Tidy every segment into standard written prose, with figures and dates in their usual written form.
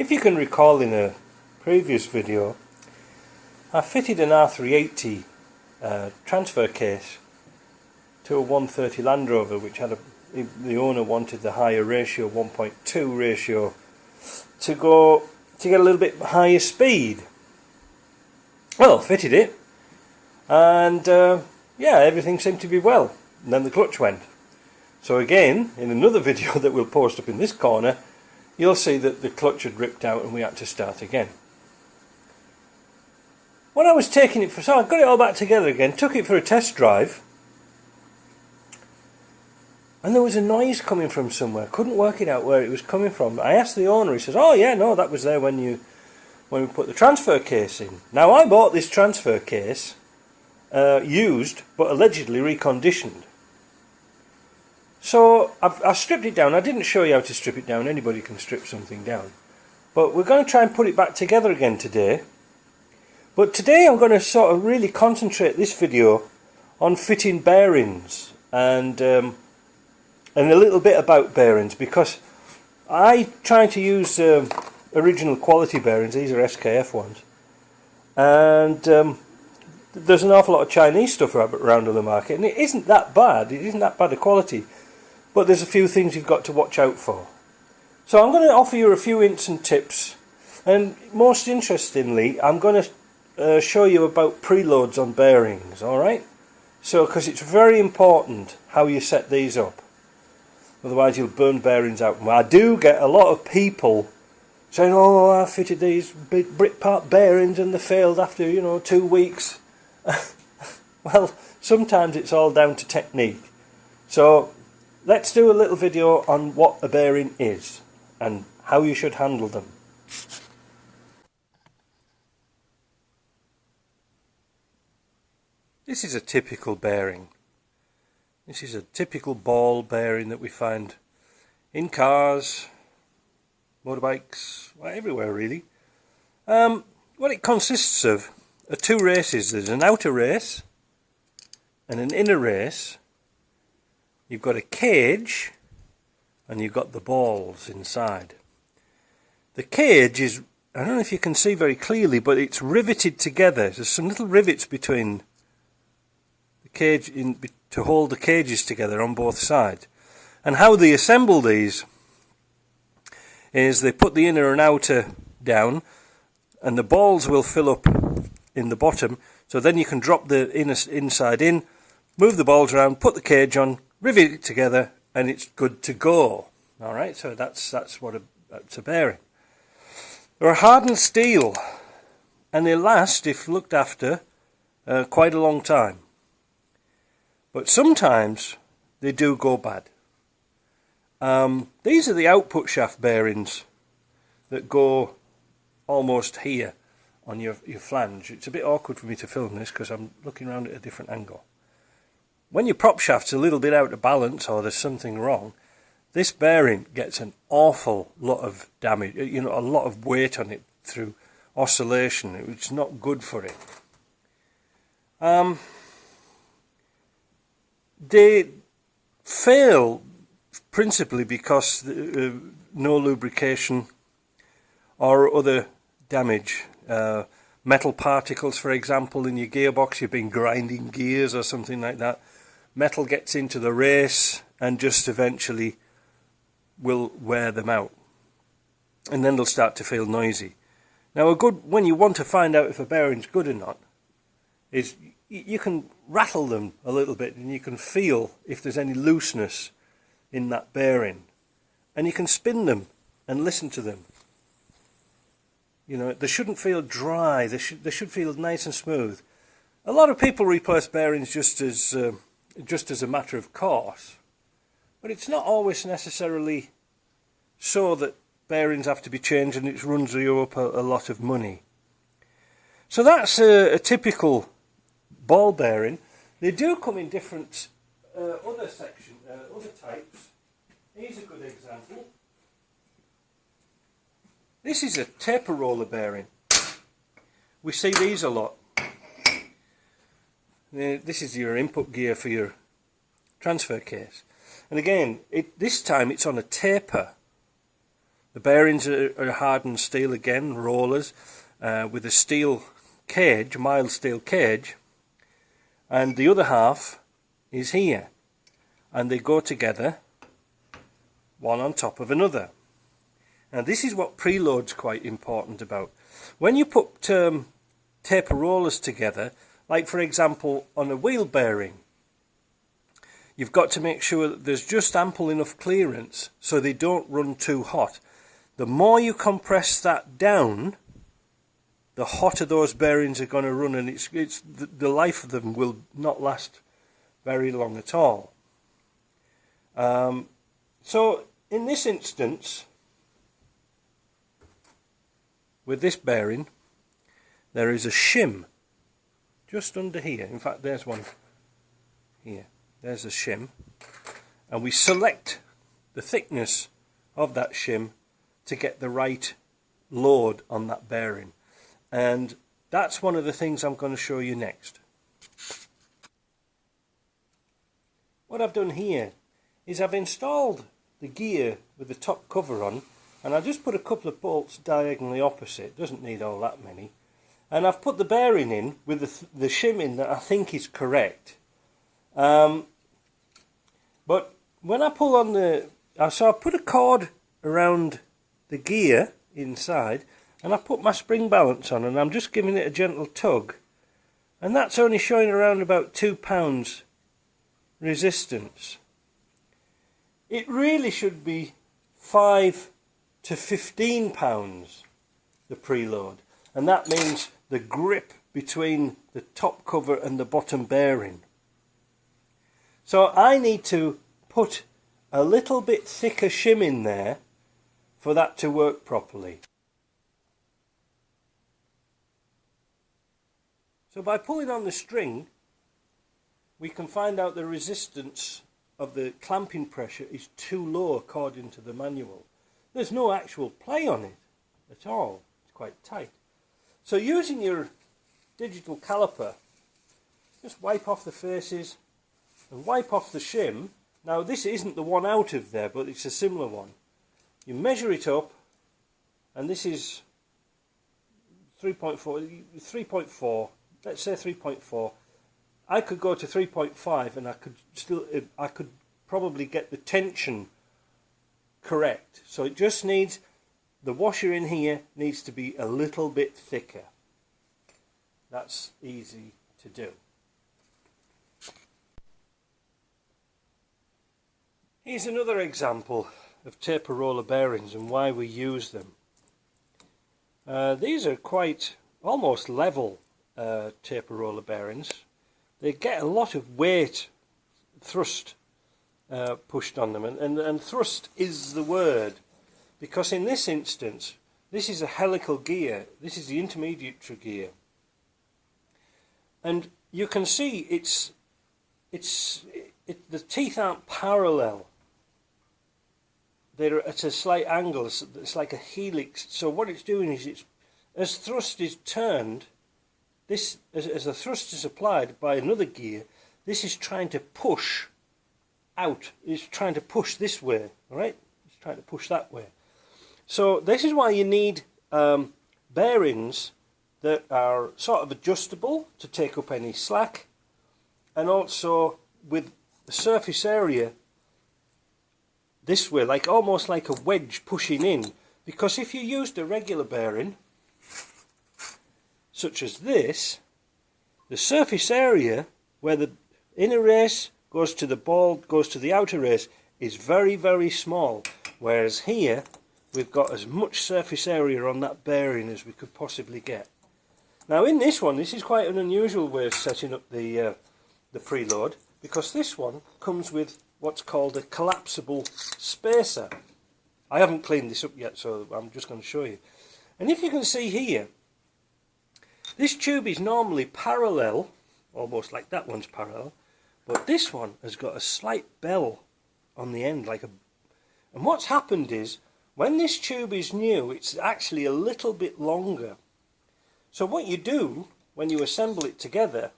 If you can recall, in a previous video I fitted an R380 transfer case to a 130 Land Rover, which had the owner wanted the higher ratio, 1.2 ratio, to get a little bit higher speed. Well, fitted it, and yeah, everything seemed to be well. And then the clutch went. So again, in another video that we'll post up in this corner, you'll see that the clutch had ripped out and we had to start again. When I was taking it so I got it all back together again, took it for a test drive, and there was a noise coming from somewhere. Couldn't work it out where it was coming from. I asked the owner, he says, "Oh yeah, no, that was there when we put the transfer case in." Now, I bought this transfer case used but allegedly reconditioned. So I stripped it down. I didn't show you how to strip it down. Anybody can strip something down. But we're going to try and put it back together again today. But today I'm going to sort of really concentrate this video on fitting bearings and a little bit about bearings, because I try to use original quality bearings. These are SKF ones. And there's an awful lot of Chinese stuff around on the market, and it isn't that bad. It isn't that bad a quality. But there's a few things you've got to watch out for. So I'm going to offer you a few hints and tips, and most interestingly I'm going to show you about preloads on bearings, alright? So, because it's very important how you set these up, otherwise you'll burn bearings out. Well, I do get a lot of people saying, "Oh, I fitted these big Brit bearings and they failed after 2 weeks." Well, sometimes it's all down to technique. So let's do a little video on what a bearing is and how you should handle them. This is a typical bearing. This is a typical ball bearing that we find in cars, motorbikes, well, everywhere really. What it consists of are two races. There's an outer race and an inner race. You've got a cage and you've got the balls inside. The cage is, I don't know if you can see very clearly, but it's riveted together. There's some little rivets between the cage to hold the cages together on both sides. And how they assemble these is they put the inner and outer down, and the balls will fill up in the bottom, so then you can drop the inside in, move the balls around, put the cage on, rivet it together, and it's good to go. Alright, so that's a bearing. They're hardened steel, and they last, if looked after, quite a long time. But sometimes they do go bad. These are the output shaft bearings that go almost here on your flange. It's a bit awkward for me to film this because I'm looking around at a different angle. When your prop shaft's a little bit out of balance or there's something wrong, this bearing gets an awful lot of damage, a lot of weight on it through oscillation. It's not good for it. They fail principally because no lubrication or other damage. Metal particles, for example, in your gearbox, you've been grinding gears or something like that. Metal gets into the race and just eventually will wear them out. And then they'll start to feel noisy. Now, when you want to find out if a bearing's good or not, is you can rattle them a little bit and you can feel if there's any looseness in that bearing. And you can spin them and listen to them. They shouldn't feel dry. They should feel nice and smooth. A lot of people replace bearings just as a matter of course, but it's not always necessarily so that bearings have to be changed, and it runs you up a lot of money. So that's a typical ball bearing. They do come in different other types. Here's a good example. This is a taper roller bearing. We see these a lot. This is your input gear for your transfer case. And again, this time it's on a taper. The bearings are hardened steel again, rollers, with a steel cage, mild steel cage, and the other half is here, and they go together one on top of another. Now this is what preload's quite important about. When you put taper rollers together, like for example on a wheel bearing, you've got to make sure that there's just ample enough clearance so they don't run too hot. The more you compress that down, the hotter those bearings are going to run, and the life of them will not last very long at all. So in this instance, with this bearing, there is a shim just under here. In fact, there's one here. There's a shim, and we select the thickness of that shim to get the right load on that bearing, and that's one of the things I'm going to show you next. What I've done here is I've installed the gear with the top cover on, and I just put a couple of bolts diagonally opposite. Doesn't need all that many, and I've put the bearing in with the shim in that I think is correct. But when I pull on so I put a cord around the gear inside, and I put my spring balance on, and I'm just giving it a gentle tug, and that's only showing around about 2 pounds resistance. It really should be 5 to 15 pounds, the preload, and that means the grip between the top cover and the bottom bearing. So I need to put a little bit thicker shim in there for that to work properly. So by pulling on the string, we can find out the resistance of the clamping pressure is too low according to the manual. There's no actual play on it at all. It's quite tight. So using your digital caliper, just wipe off the faces and wipe off the shim. Now this isn't the one out of there, but it's a similar one. You measure it up, and this is 3.4, let's say 3.4. I could go to 3.5, and I could probably get the tension correct. So it just needs, the washer in here needs to be a little bit thicker. That's easy to do. Here's another example of taper roller bearings and why we use them. These are quite almost level taper roller bearings. They get a lot of weight, thrust pushed on them, and thrust is the word, because in this instance this is a helical gear, this is the intermediary gear, and you can see the teeth aren't parallel. They're at a slight angle. It's like a helix. So what it's doing is, as thrust is turned, as the thrust is applied by another gear, this is trying to push out. It's trying to push this way, all right? It's trying to push that way. So this is why you need bearings that are sort of adjustable to take up any slack, and also with the surface area this way, like almost like a wedge pushing in. Because if you used a regular bearing such as this, the surface area where the inner race goes to the ball, goes to the outer race, is very, very small, whereas here we've got as much surface area on that bearing as we could possibly get. Now in this one, this is quite an unusual way of setting up the preload, because this one comes with what's called a collapsible spacer. I haven't cleaned this up yet, so I'm just going to show you. And if you can see here, this tube is normally parallel, almost like that one's parallel, but this one has got a slight bell on the end, and what's happened is, when this tube is new, it's actually a little bit longer. So what you do when you assemble it together,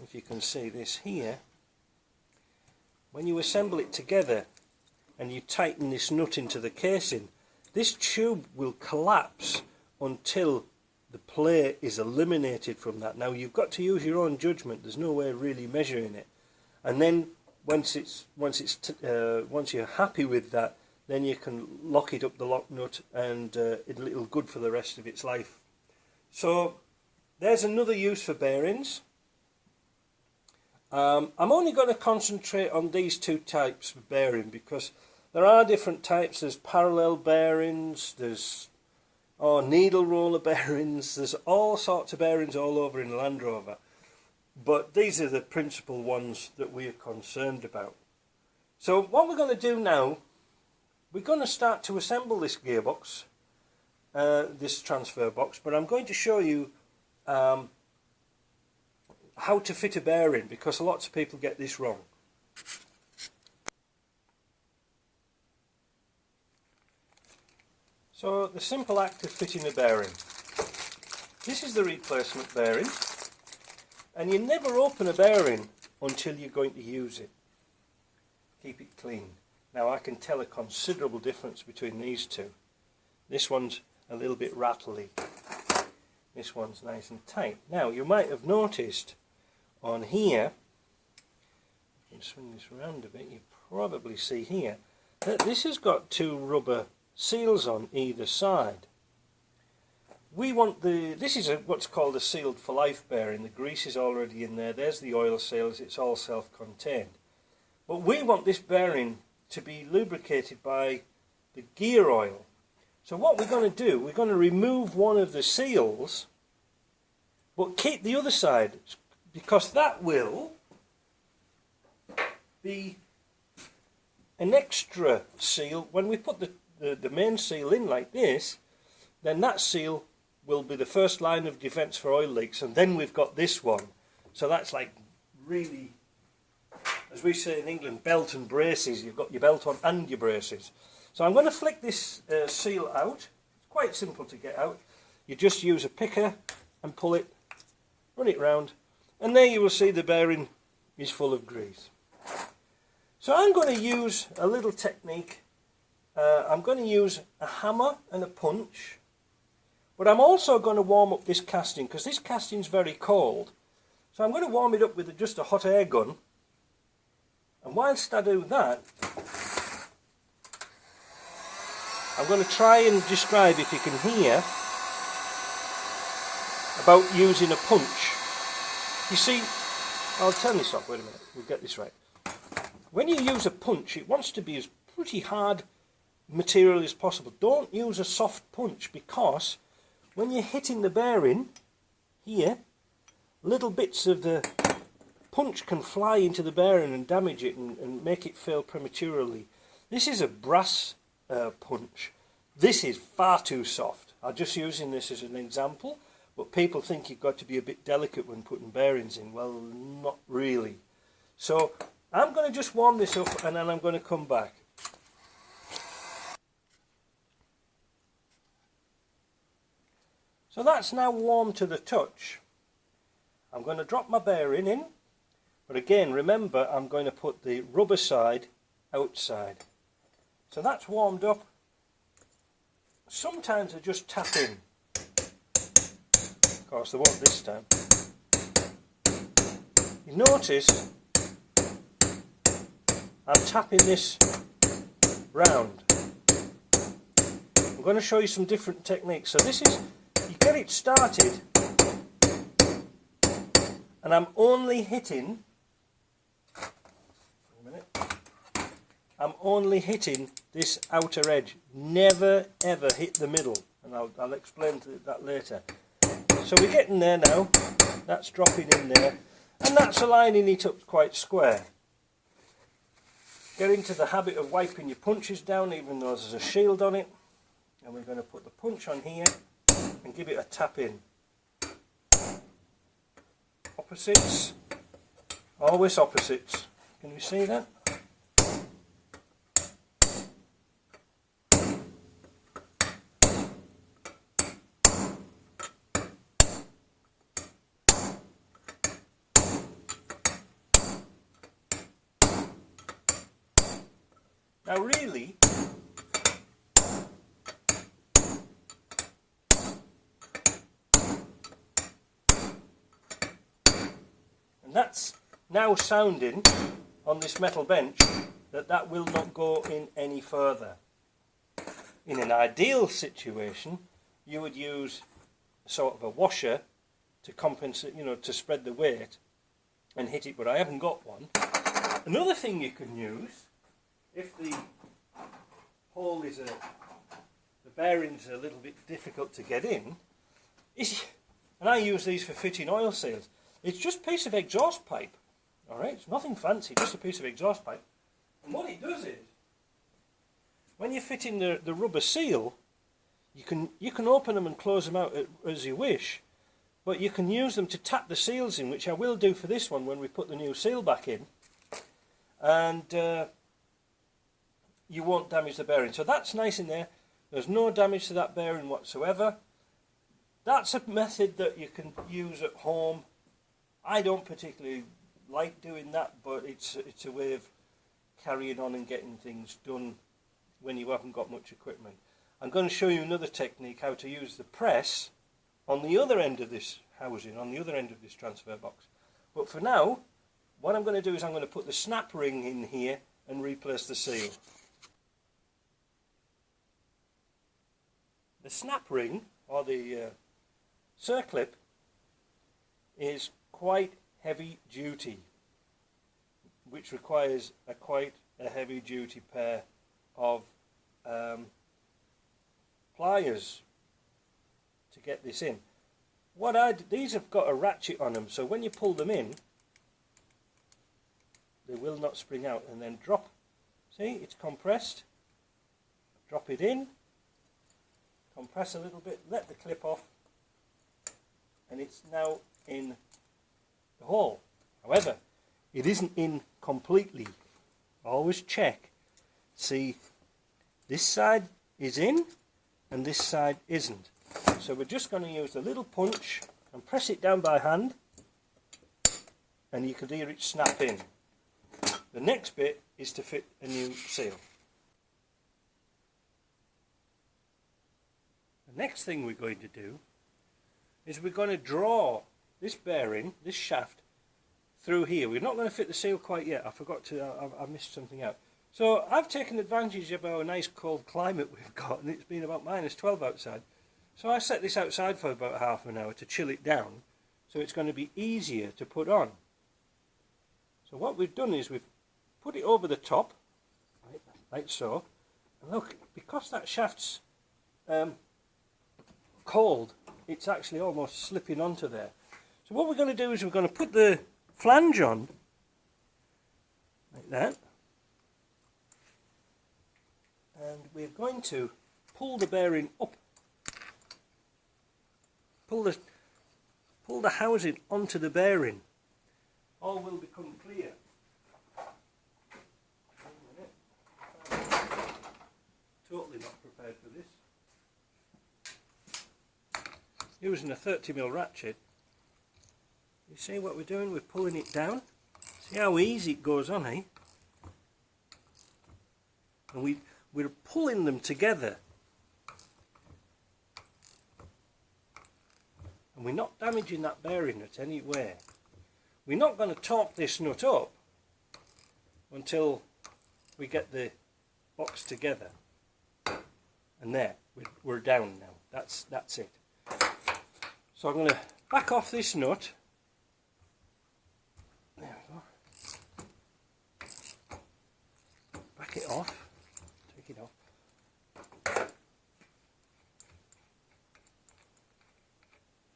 if you can see this here, when you assemble it together, and you tighten this nut into the casing, this tube will collapse until the play is eliminated from that. Now you've got to use your own judgment. There's no way of really measuring it. And then once you're happy with that, then you can lock it up the lock nut, and it'll good for the rest of its life. So there's another use for bearings. I'm only going to concentrate on these two types of bearing because there are different types. There's parallel bearings, there's needle roller bearings, there's all sorts of bearings all over in Land Rover. But these are the principal ones that we are concerned about. So what we're going to do now, we're going to start to assemble this gearbox, this transfer box, but I'm going to show you how to fit a bearing, because lots of people get this wrong. So the simple act of fitting a bearing. This is the replacement bearing, and you never open a bearing until you're going to use it. Keep it clean. Now I can tell a considerable difference between these two. This one's a little bit rattly. This one's nice and tight. Now you might have noticed on here, you can swing this around a bit, you probably see here that this has got two rubber seals on either side. We want this is what's called a sealed for life bearing. The grease is already in there, there's the oil seals, it's all self-contained. But we want this bearing to be lubricated by the gear oil. So what we're going to do, we're going to remove one of the seals, but keep the other side, because that will be an extra seal. When we put the main seal in like this, then that seal will be the first line of defence for oil leaks, and then we've got this one. So that's like really, as we say in England, belt and braces. You've got your belt on and your braces. So I'm going to flick this seal out. It's quite simple to get out. You just use a picker and pull it, run it round, and there you will see the bearing is full of grease. So I'm going to use a little technique. I'm going to use a hammer and a punch, but I'm also going to warm up this casting, because this casting is very cold. So I'm going to warm it up with just a hot air gun, and whilst I do that, I'm going to try and describe, if you can hear, about using a punch. You see, I'll turn this off, wait a minute, we'll get this right. When you use a punch, it wants to be as pretty hard material as possible. Don't use a soft punch, because when you're hitting the bearing here, little bits of the punch can fly into the bearing and damage it and make it fail prematurely. This is a brass punch. This is far too soft. I'm just using this as an example, but people think you've got to be a bit delicate when putting bearings in. Well, not really. So I'm going to just warm this up, and then I'm going to come back. So that's now warm to the touch. I'm going to drop my bearing in, but again, remember, I'm going to put the rubber side outside. So that's warmed up. Sometimes I just tap in. Of course, they won't this time. You notice I'm tapping this round. I'm going to show you some different techniques. So this is, you get it started, and I'm only hitting, I'm only hitting this outer edge. Never ever hit the middle, and I'll explain that later. So we're getting there now. That's dropping in there, and that's aligning it up quite square. Get into the habit of wiping your punches down, even though there's a shield on it. And we're going to put the punch on here and give it a tap in. Opposites, always opposites. Can you see that? Now really, and that's now sounding on this metal bench that will not go in any further. In an ideal situation, you would use sort of a washer to compensate, to spread the weight and hit it, but I haven't got one. Another thing you can use, if the hole is the bearings are a little bit difficult to get in, is, and I use these for fitting oil seals, it's just a piece of exhaust pipe. Alright, it's nothing fancy, just a piece of exhaust pipe. And what it does is, when you're fitting the rubber seal, you can open them and close them out as you wish, but you can use them to tap the seals in, which I will do for this one when we put the new seal back in, and you won't damage the bearing. So that's nice in there. There's no damage to that bearing whatsoever. That's a method that you can use at home. I don't particularly like doing that, but it's a way of carrying on and getting things done when you haven't got much equipment. I'm going to show you another technique, how to use the press on the other end of this housing, on the other end of this transfer box. But for now, what I'm going to do is I'm going to put the snap ring in here and replace the seal. The snap ring, or the Circlip, is quite heavy duty, which requires quite a heavy duty pair of pliers to get this in. These have got a ratchet on them, so when you pull them in, they will not spring out, and then drop. See, it's compressed. Drop it in, compress a little bit, let the clip off, and it's now in the hole. However, it isn't in completely. Always check. See, this side is in and this side isn't. So we're just going to use the little punch and press it down by hand, and you can hear it snap in. The next bit is to fit a new seal. The next thing we're going to do is we're going to draw this bearing, this shaft, through here. We're not going to fit the seal quite yet. I forgot to, I missed something out. So I've taken advantage of our nice cold climate we've got, and it's been about -12 outside. So I set this outside for about half an hour to chill it down, so it's going to be easier to put on. So what we've done is we've put it over the top, like so, and look, because that shaft's cold, it's actually almost slipping onto there. So what we're going to do is we're going to put the flange on, like that, and we're going to pull the bearing up, pull the housing onto the bearing. All will become clear. Totally not prepared for this. Using a 30mm ratchet. You see what we're doing? We're pulling it down. See how easy it goes on, eh? And we're pulling them together. And we're not damaging that bearing nut anywhere. We're not going to torque this nut up until we get the box together. And there, we're down now. That's it. So I'm going to back off this nut. There we go. Back it off. Take it off.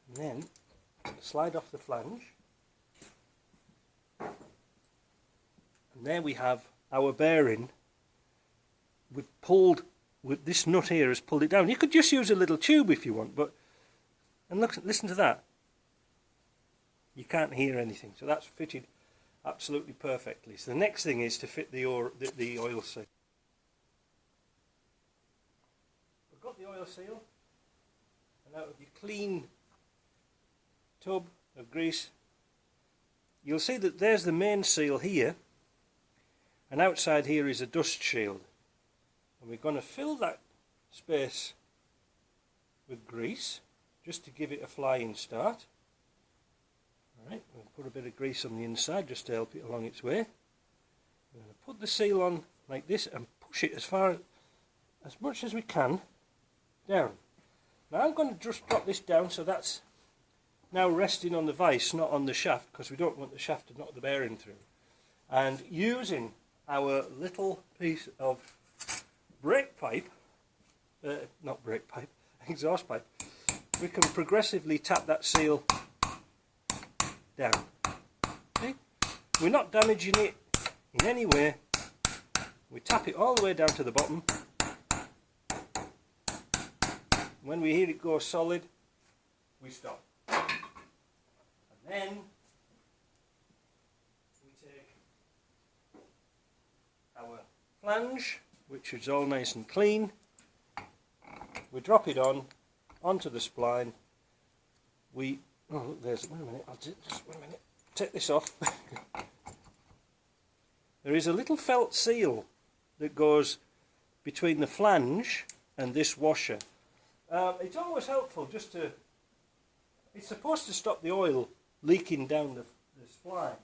And then slide off the flange. And there we have our bearing. We've pulled, with this nut here has pulled it down. You could just use a little tube if you want, but, and look, listen to that. You can't hear anything, so that's fitted absolutely perfectly. So the next thing is to fit the oil seal. We've got the oil seal, and out of your clean tub of grease, you'll see that there's the main seal here, and outside here is a dust shield. And we're going to fill that space with grease just to give it a flying start. Alright, we'll put a bit of grease on the inside just to help it along its way. We're going to put the seal on like this and push it as much as we can down. Now I'm going to just drop this down so that's now resting on the vise, not on the shaft, because we don't want the shaft to knock the bearing through. And using our little piece of exhaust pipe, we can progressively tap that seal down. Okay? We're not damaging it in any way. We tap it all the way down to the bottom. When we hear it go solid, we stop. And then we take our flange, which is all nice and clean. We drop it onto the spline. Wait a minute, just wait a minute. Take this off. There is a little felt seal that goes between the flange and this washer. It's always helpful just to, it's supposed to stop the oil leaking down the splines.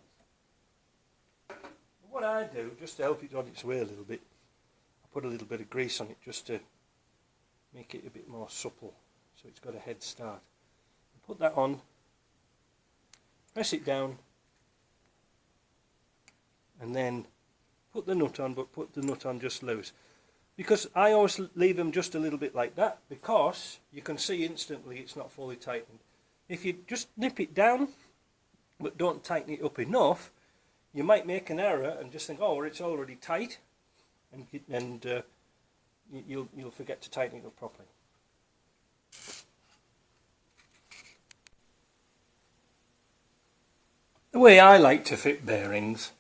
What I do, just to help it on its way a little bit, I put a little bit of grease on it just to make it a bit more supple, so it's got a head start. Put that on, press it down, and then put the nut on, but put the nut on just loose. Because I always leave them just a little bit like that, because you can see instantly it's not fully tightened. If you just nip it down, but don't tighten it up enough, you might make an error and just think, oh, well, it's already tight, and you'll forget to tighten it up properly. The way I like to fit bearings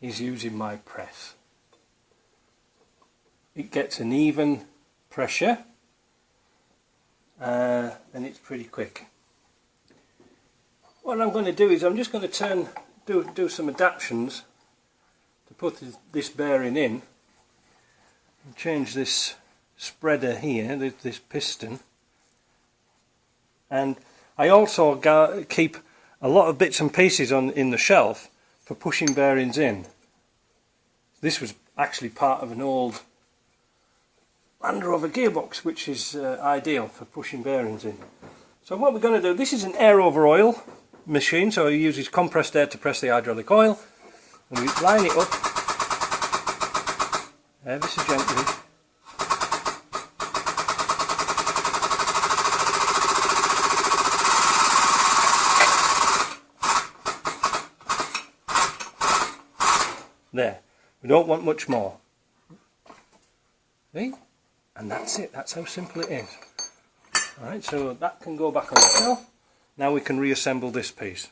is using my press. It gets an even pressure and it's pretty quick. What I'm going to do is I'm just going to do some adaptations to put this bearing in and change this spreader here, this piston, and I also keep a lot of bits and pieces in the shelf for pushing bearings in. This was actually part of an old Land Rover gearbox, which is ideal for pushing bearings in. So what we're going to do, this is an air over oil machine, so it uses compressed air to press the hydraulic oil, and we line it up ever so gently. There, we don't want much more. See? And that's it, that's how simple it is. Alright, so that can go back on the shelf. Now we can reassemble this piece.